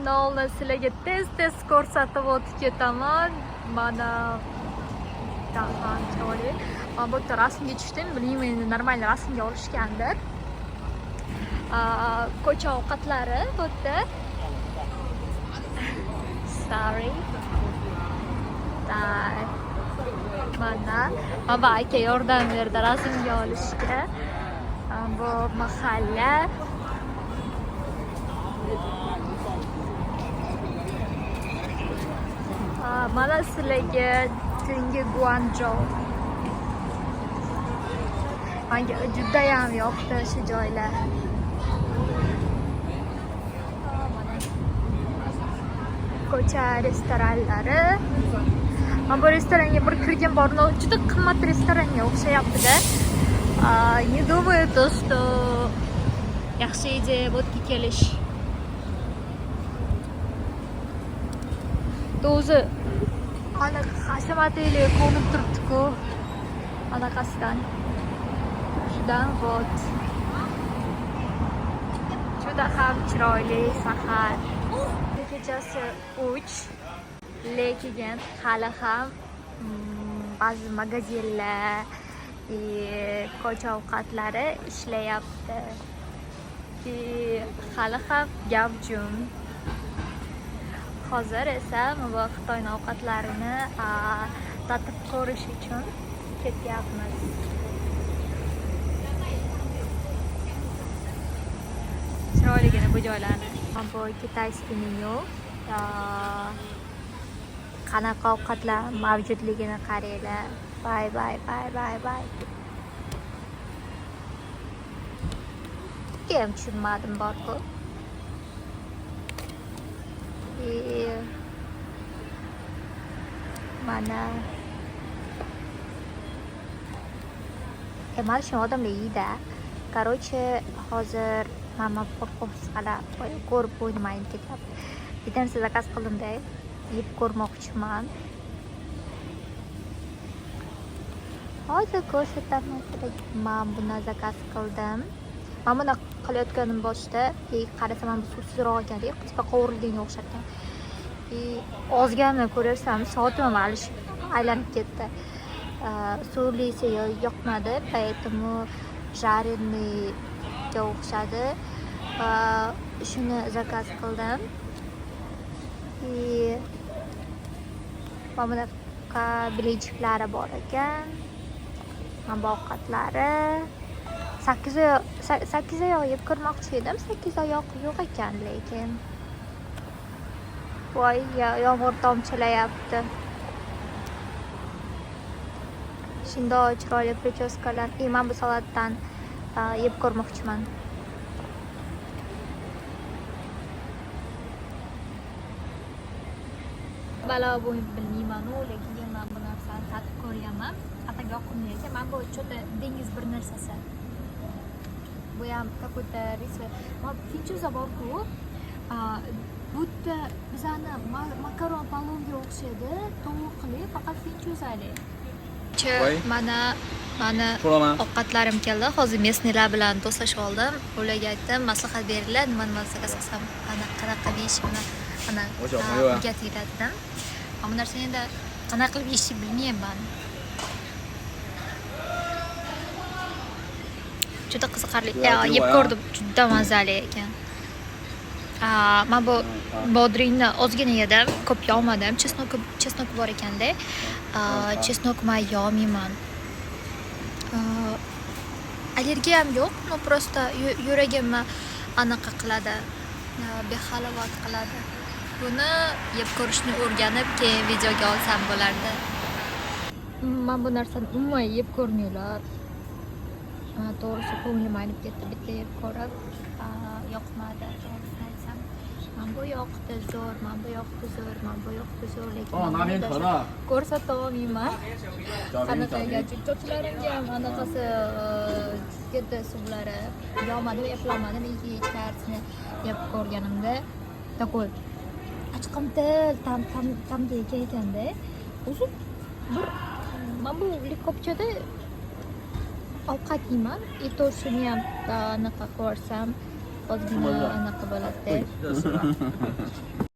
Nolni sizlarga tez ko'rsatib o'tib ketaman. Mana tamam chiroyli. Men bu yerda rasmga tushdim. Bilmayman, endi normal rasmga olishgandir. Ko'cha ovqatlari bu yerda. Sorry. Mana baba aka yordam berdi rasmga olishga. Bu mahalla. Mana sizlarga tungi Guangzhou. Menga juda ham yoqdi shu joylar. Ko'cha restoranlari. Men bu restoranga bir kirgan borno juda qimmat restoranga o'xshayapti-da. Не думаю, что yaxshi ideya bo'dki kelish. O'zi ana hashamatli ko'rinib turibdi-ku. Anaqasidan. Shundan vot. Juda ham chiroyli sahar. Kechasi 3. Lekin hali ham ba'zi magazinlar ko'cha ovqatlari ishlayapti. Hali ham gavjum. Hozir esa bu Xitoy ovqatlarini tatib ko'rish uchun ketyapmiz. Chiroyligina bu joylarni. Bu kitayskiy menyu. Qanaqa ovqatlar mavjudligini qaranglar. Bye. Kim tushunmadim borku. Mana mana shu odamlar yeydi. Короче, hozir mama qo'rqoqsala ko'rib o'ynamayim ketyapti. Bittasi zakaz qildim-da, yeb ko'rmoqchiman. Hozir ko'rsataman. Men buni zakaz qildim. Men buni qilayotganim boshda qarasam ham suvsizroq ekan-da, qisqa qovurilganga o'xshar ekan. Ozgina ko'rarsam soatim ham aylanib ketdi. Suvlisi yoqmadi, поэтому жареныйga o'xshadi. Shuni zakaz qildim. Mana bunaqa bilechiklari bor ekan. Mana ovqatlari. 8 oyoq yeb ko'rmoqchi edim. 8 oyoq yo'q ekan lekin. Voy, yomg'ir tomchilayapti. Shunday chiroyli prichoskalar. Men bu salatdan yeb ko'rmoqchiman. Balo bu bilmayman, lekin men bu narsani tatib ko'rganman. Ataga yoqimli ekan. Men bu cho'ta dengiz bir narsasi. Bu ham какой-то рис. Finchuza bor-ku. Bu yerda bizani makaron palovga o'xshaydi, tovuqli, faqat finchuzali. Mana ovqatlarim keldi. Hozir mesnilar bilan do'stlashib oldim. Ularga aytdim, maslahat beringlar, nima zakaz qilsam, qanaqa yeyishimni o'rgatinglar dedim. Bu narsani endi qanaqa qilib yeyishni bilmayman. Juda qiziqarli. Yeb ko'rdim, juda mazali ekan. Men bu bodringni ozgina yedim, ko'p yo'madim. Chesnok bor ekanda. Chesnok men yo'mayman. Allergiyam yo'q, но просто yuragimni anaqa qiladi. Behalovat qiladi. Buni yeb ko'rishni o'rganib, keyin videoga olsam bo'lardi. Men bu narsani umuman yeb ko'rmaylar. To'g'risi ko'nglim aynib ketdi, bitta yeb ko'rib, yoqmadi. Men bu yoqdi zo'r, lekin ko'rsata olmayman. Qanaqa cho'tlarimga ham anaqasi ketdi suvlari. Yo'madi, eplamadim, ichkarisini yeb ko'rganimda такой achqamtil tamda ekanda. O'zi bir men bu likopchada ovqat yeyman. И то shuni ham anaqa ko'rsam, ozgina anaqa bo'ladi-da.